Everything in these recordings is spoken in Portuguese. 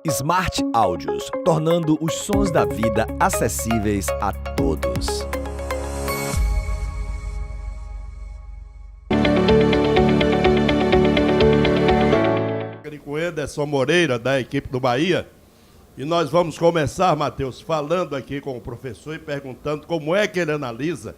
Smart Áudios, tornando os sons da vida acessíveis a todos. Com Anderson Moreira, da equipe do Bahia. E nós vamos começar, Matheus, falando aqui com o professor e perguntando como é que ele analisa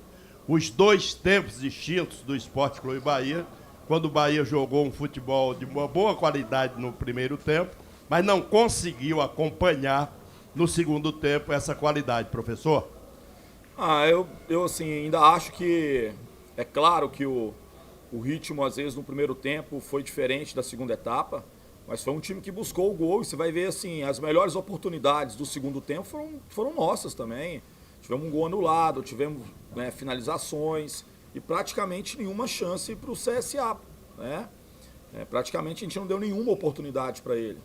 os dois tempos distintos do Sport Clube Bahia, quando o Bahia jogou um futebol de uma boa qualidade no primeiro tempo, mas não conseguiu acompanhar no segundo tempo essa qualidade, professor. Eu assim, ainda acho que é claro que o ritmo, às vezes, no primeiro tempo foi diferente da segunda etapa, mas foi um time que buscou o gol e você vai ver, assim, as melhores oportunidades do segundo tempo foram nossas também. Tivemos um gol anulado, tivemos finalizações e praticamente nenhuma chance para o CSA, né? Praticamente a gente não deu nenhuma oportunidade para ele.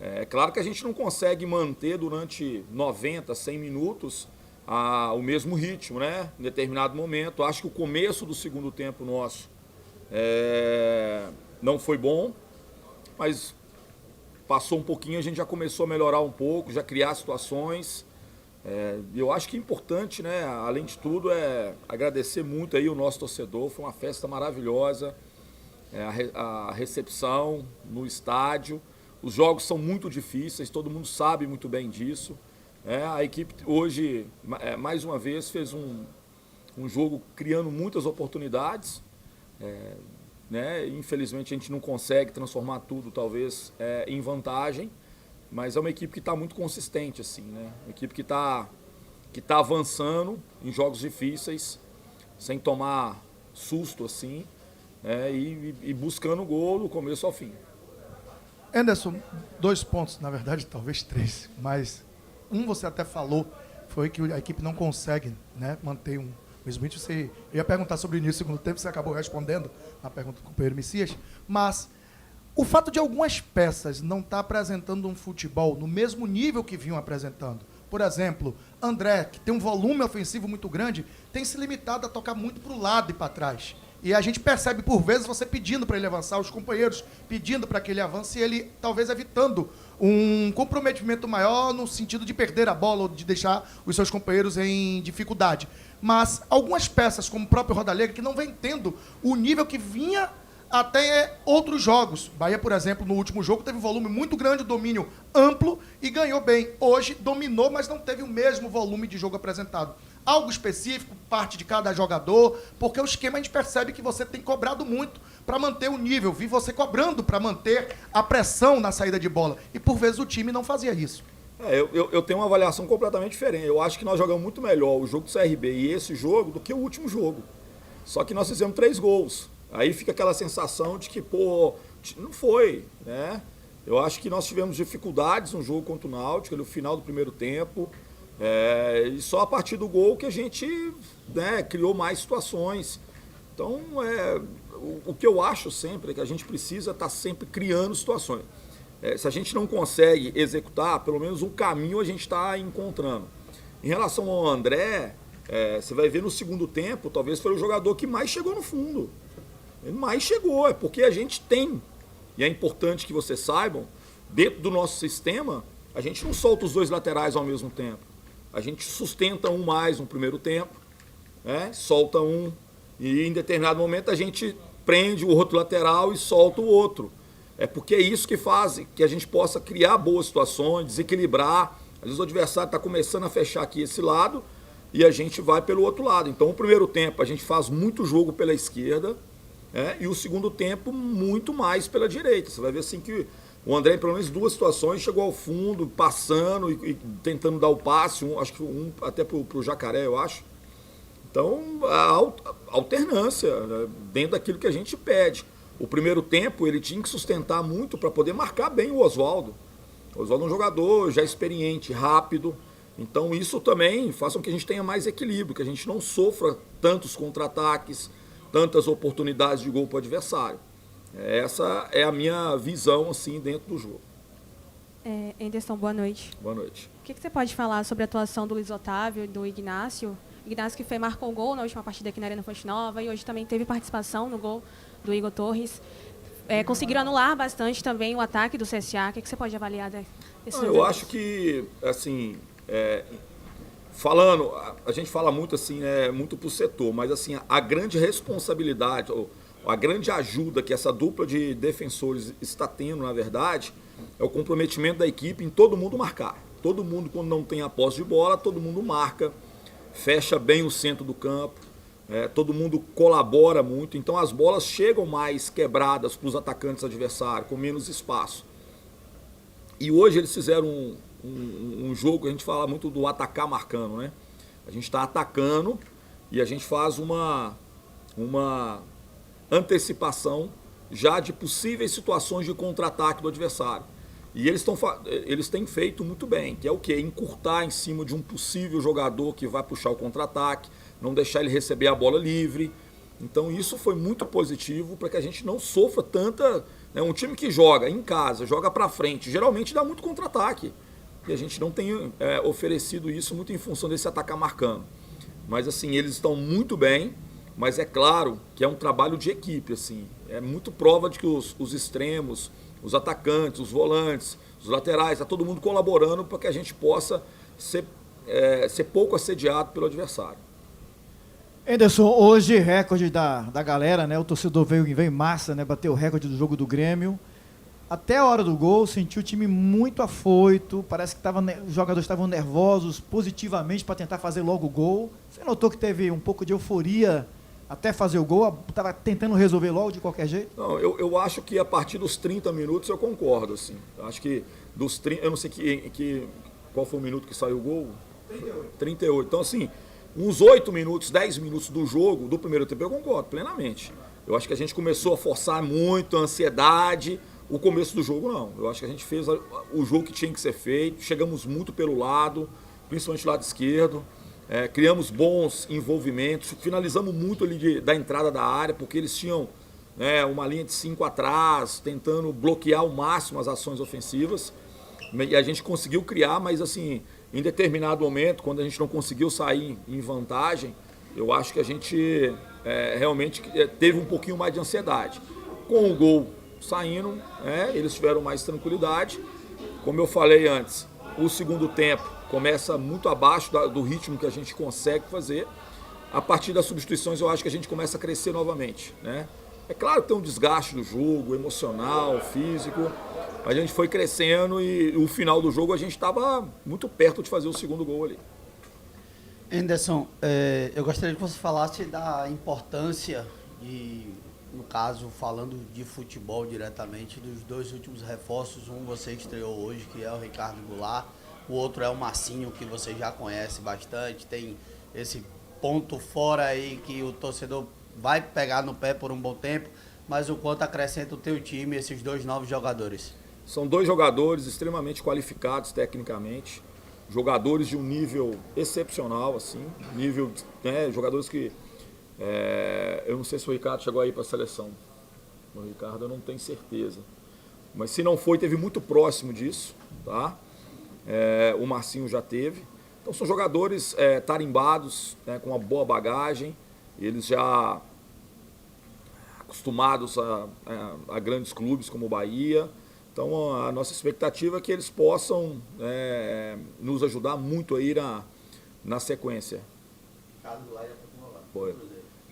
É claro que a gente não consegue manter durante 90, 100 minutos o mesmo ritmo, né? Em determinado momento. Acho que o começo do segundo tempo nosso não foi bom, mas passou um pouquinho, a gente já começou a melhorar um pouco, já criar situações. Eu acho que é importante, né? Além de tudo, agradecer muito aí o nosso torcedor. Foi uma festa maravilhosa, a recepção no estádio. Os jogos são muito difíceis, todo mundo sabe muito bem disso. A equipe hoje, mais uma vez, fez um jogo criando muitas oportunidades. Né? Infelizmente a gente não consegue transformar tudo, talvez, em vantagem, mas é uma equipe que está muito consistente, assim, né? Uma equipe que tá avançando em jogos difíceis, sem tomar susto, assim, e buscando o gol do começo ao fim. Anderson, 2 pontos, na verdade, talvez 3, mas você até falou, foi que a equipe não consegue, né, manter um mesmo ritmo. Eu ia perguntar sobre o início do segundo tempo, você acabou respondendo na pergunta do companheiro Messias, mas o fato de algumas peças não estar apresentando um futebol no mesmo nível que vinham apresentando, por exemplo, André, que tem um volume ofensivo muito grande, tem se limitado a tocar muito para o lado e para trás. E a gente percebe, por vezes, você pedindo para ele avançar, os companheiros pedindo para que ele avance, e ele talvez evitando um comprometimento maior no sentido de perder a bola ou de deixar os seus companheiros em dificuldade. Mas algumas peças, como o próprio Rodalega, que não vem tendo o nível que vinha até outros jogos. Bahia, por exemplo, no último jogo teve um volume muito grande, domínio amplo e ganhou bem. Hoje dominou, mas não teve o mesmo volume de jogo apresentado. Algo específico, parte de cada jogador, porque o esquema a gente percebe que você tem cobrado muito para manter o nível. Vi você cobrando para manter a pressão na saída de bola. E por vezes o time não fazia isso. Eu tenho uma avaliação completamente diferente. Eu acho que nós jogamos muito melhor o jogo do CRB e esse jogo do que o último jogo. Só que nós fizemos 3 gols. Aí fica aquela sensação de que, não foi, né? Eu acho que nós tivemos dificuldades no jogo contra o Náutico, no final do primeiro tempo. E só a partir do gol que a gente, né, criou mais situações. Então, o que eu acho sempre é que a gente precisa estar sempre criando situações. Se a gente não consegue executar, pelo menos um caminho a gente está encontrando. Em relação ao André, você vai ver no segundo tempo, talvez foi o jogador que mais chegou no fundo. Ele mais chegou, porque a gente tem. E é importante que vocês saibam, dentro do nosso sistema, a gente não solta os 2 laterais ao mesmo tempo. A gente sustenta um mais no primeiro tempo, solta um, e em determinado momento a gente prende o outro lateral e solta o outro. Porque é isso que faz que a gente possa criar boas situações, desequilibrar. Às vezes o adversário está começando a fechar aqui esse lado e a gente vai pelo outro lado. Então, o primeiro tempo a gente faz muito jogo pela esquerda, e o segundo tempo muito mais pela direita. Você vai ver assim que o André, em pelo menos 2 situações, chegou ao fundo, passando e tentando dar o passe, acho que até pro Jacaré, eu acho. Então, a alternância, né, dentro daquilo que a gente pede. O primeiro tempo, ele tinha que sustentar muito para poder marcar bem o Oswaldo. O Oswaldo é um jogador já experiente, rápido. Então, isso também faz com que a gente tenha mais equilíbrio, que a gente não sofra tantos contra-ataques, tantas oportunidades de gol para o adversário. Essa é a minha visão, assim, dentro do jogo. Anderson, boa noite. Boa noite. O que você pode falar sobre a atuação do Luiz Otávio e do Ignácio? Ignácio que marcou o gol na última partida aqui na Arena Fonte Nova e hoje também teve participação no gol do Igor Torres. conseguiram anular bastante também o ataque do CSA. O que você pode avaliar desse Eu acho que, assim, falando, a gente fala muito assim, muito pro setor, mas assim, a grande responsabilidade, ou a grande ajuda que essa dupla de defensores está tendo, na verdade, é o comprometimento da equipe em todo mundo marcar. Todo mundo, quando não tem a posse de bola, todo mundo marca, fecha bem o centro do campo, todo mundo colabora muito, então as bolas chegam mais quebradas para os atacantes adversários, com menos espaço. E hoje eles fizeram um jogo, a gente fala muito do atacar marcando, né? A gente está atacando e a gente faz uma antecipação já de possíveis situações de contra-ataque do adversário. E eles têm feito muito bem, que é o quê? Encurtar em cima de um possível jogador que vai puxar o contra-ataque, não deixar ele receber a bola livre. Então isso foi muito positivo para que a gente não sofra tanta... Um time que joga em casa, joga para frente, geralmente dá muito contra-ataque. E a gente não tem oferecido isso muito em função desse atacar marcando. Mas assim, eles estão muito bem, mas é claro que é um trabalho de equipe. Assim. É muito prova de que os extremos, os atacantes, os volantes, os laterais, está todo mundo colaborando para que a gente possa ser pouco assediado pelo adversário. Anderson, hoje recorde da galera, né? O torcedor veio em massa, né? Bateu o recorde do jogo do Grêmio. Até a hora do gol, senti o time muito afoito, parece que os jogadores estavam nervosos positivamente para tentar fazer logo o gol. Você notou que teve um pouco de euforia até fazer o gol? Estava tentando resolver logo de qualquer jeito? Não, eu acho que a partir dos 30 minutos eu concordo, assim. Eu acho que dos 30, eu não sei qual foi o minuto que saiu o gol? 38. Então, assim, uns 8 minutos, 10 minutos do jogo, do primeiro tempo, eu concordo plenamente. Eu acho que a gente começou a forçar muito a ansiedade. O começo do jogo, não. Eu acho que a gente fez o jogo que tinha que ser feito. Chegamos muito pelo lado, principalmente do lado esquerdo. Criamos bons envolvimentos. Finalizamos muito ali da entrada da área, porque eles tinham uma linha de 5 atrás, tentando bloquear ao máximo as ações ofensivas. E a gente conseguiu criar, mas assim, em determinado momento, quando a gente não conseguiu sair em vantagem, eu acho que a gente realmente teve um pouquinho mais de ansiedade. Com o gol saindo, eles tiveram mais tranquilidade. Como eu falei antes, o segundo tempo começa muito abaixo do ritmo que a gente consegue fazer. A partir das substituições, eu acho que a gente começa a crescer novamente, né? É claro que tem um desgaste do jogo, emocional, físico. A gente foi crescendo e o final do jogo a gente estava muito perto de fazer o segundo gol ali. Anderson, eu gostaria que você falasse da importância no caso, falando de futebol diretamente, dos 2 últimos reforços. Um você estreou hoje, que é o Ricardo Goulart. O outro é o Marcinho, que você já conhece bastante. Tem esse ponto fora aí que o torcedor vai pegar no pé por um bom tempo. Mas o quanto acrescenta o teu time esses 2 novos jogadores? São 2 jogadores extremamente qualificados tecnicamente. Jogadores de um nível excepcional, assim. Jogadores que... eu não sei se o Ricardo chegou aí para a seleção. O Ricardo eu não tenho certeza. Mas se não foi, teve muito próximo disso, tá? O Marcinho já teve. Então são jogadores tarimbados, com uma boa bagagem. Eles já acostumados a grandes clubes como o Bahia. Então a nossa expectativa é que eles possam nos ajudar muito aí na sequência.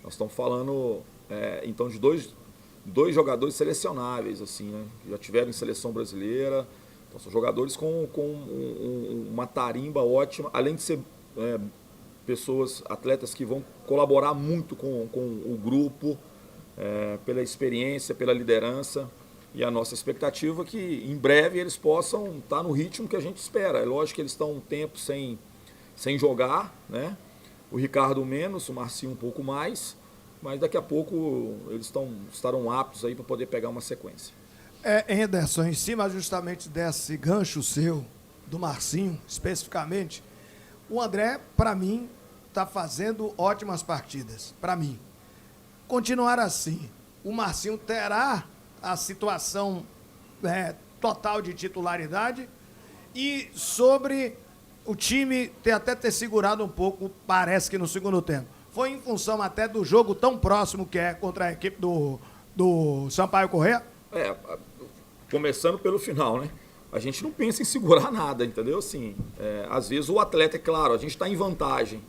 Nós estamos falando então de dois jogadores selecionáveis, assim, né? Já tiveram em seleção brasileira. Então são jogadores com uma tarimba ótima, além de ser atletas que vão colaborar muito com o grupo, pela experiência, pela liderança. E a nossa expectativa é que em breve eles possam estar no ritmo que a gente espera. É lógico que eles estão um tempo sem jogar, né? O Ricardo menos, o Marcinho um pouco mais, mas daqui a pouco eles estarão aptos aí para poder pegar uma sequência. Anderson, em cima justamente desse gancho seu, do Marcinho, especificamente, o André, para mim, está fazendo ótimas partidas, para mim. Continuar assim, o Marcinho terá a situação total de titularidade e sobre o time ter segurado um pouco, parece que no segundo tempo. Foi em função até do jogo tão próximo que é contra a equipe do Sampaio Corrêa? Começando pelo final, né? A gente não pensa em segurar nada, entendeu? Assim, às vezes o atleta, é claro, a gente está em vantagem.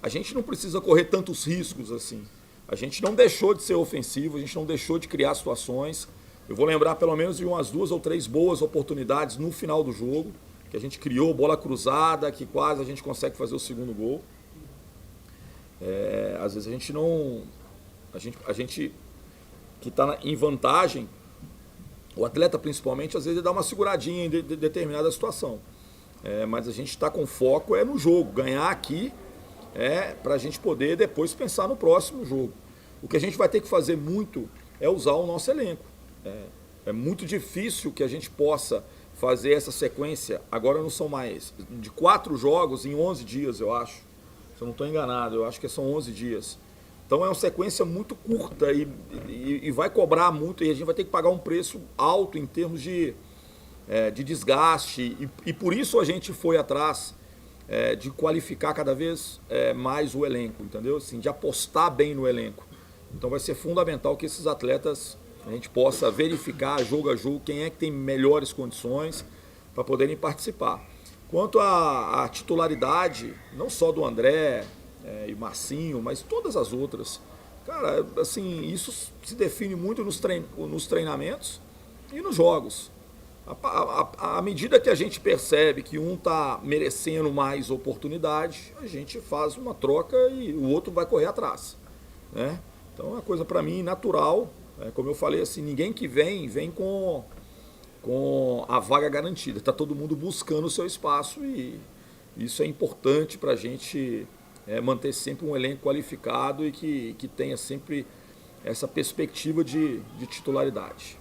A gente não precisa correr tantos riscos assim. A gente não deixou de ser ofensivo, a gente não deixou de criar situações. Eu vou lembrar pelo menos de umas 2 ou 3 boas oportunidades no final do jogo, que a gente criou bola cruzada, que quase a gente consegue fazer o segundo gol. Às vezes a gente não... A gente que está em vantagem, o atleta principalmente, às vezes ele dá uma seguradinha em determinada situação. Mas a gente está com foco no jogo, ganhar aqui, para a gente poder depois pensar no próximo jogo. O que a gente vai ter que fazer muito é usar o nosso elenco. É muito difícil que a gente possa fazer essa sequência. Agora não são mais de 4 jogos em 11 dias, eu acho. Se eu não estou enganado, eu acho que são 11 dias. Então é uma sequência muito curta e vai cobrar muito, e a gente vai ter que pagar um preço alto em termos de desgaste. E por isso a gente foi atrás de qualificar cada vez mais o elenco, entendeu? Assim, de apostar bem no elenco. Então vai ser fundamental que esses atletas, a gente possa verificar jogo a jogo quem é que tem melhores condições para poderem participar. Quanto à titularidade, não só do André e Marcinho, mas todas as outras, cara, assim, isso se define muito nos treinamentos e nos jogos. À medida que a gente percebe que um está merecendo mais oportunidade, a gente faz uma troca e o outro vai correr atrás, né? Então é uma coisa para mim natural, como eu falei, assim, ninguém que vem com a vaga garantida, está todo mundo buscando o seu espaço e isso é importante para a gente manter sempre um elenco qualificado e que tenha sempre essa perspectiva de titularidade.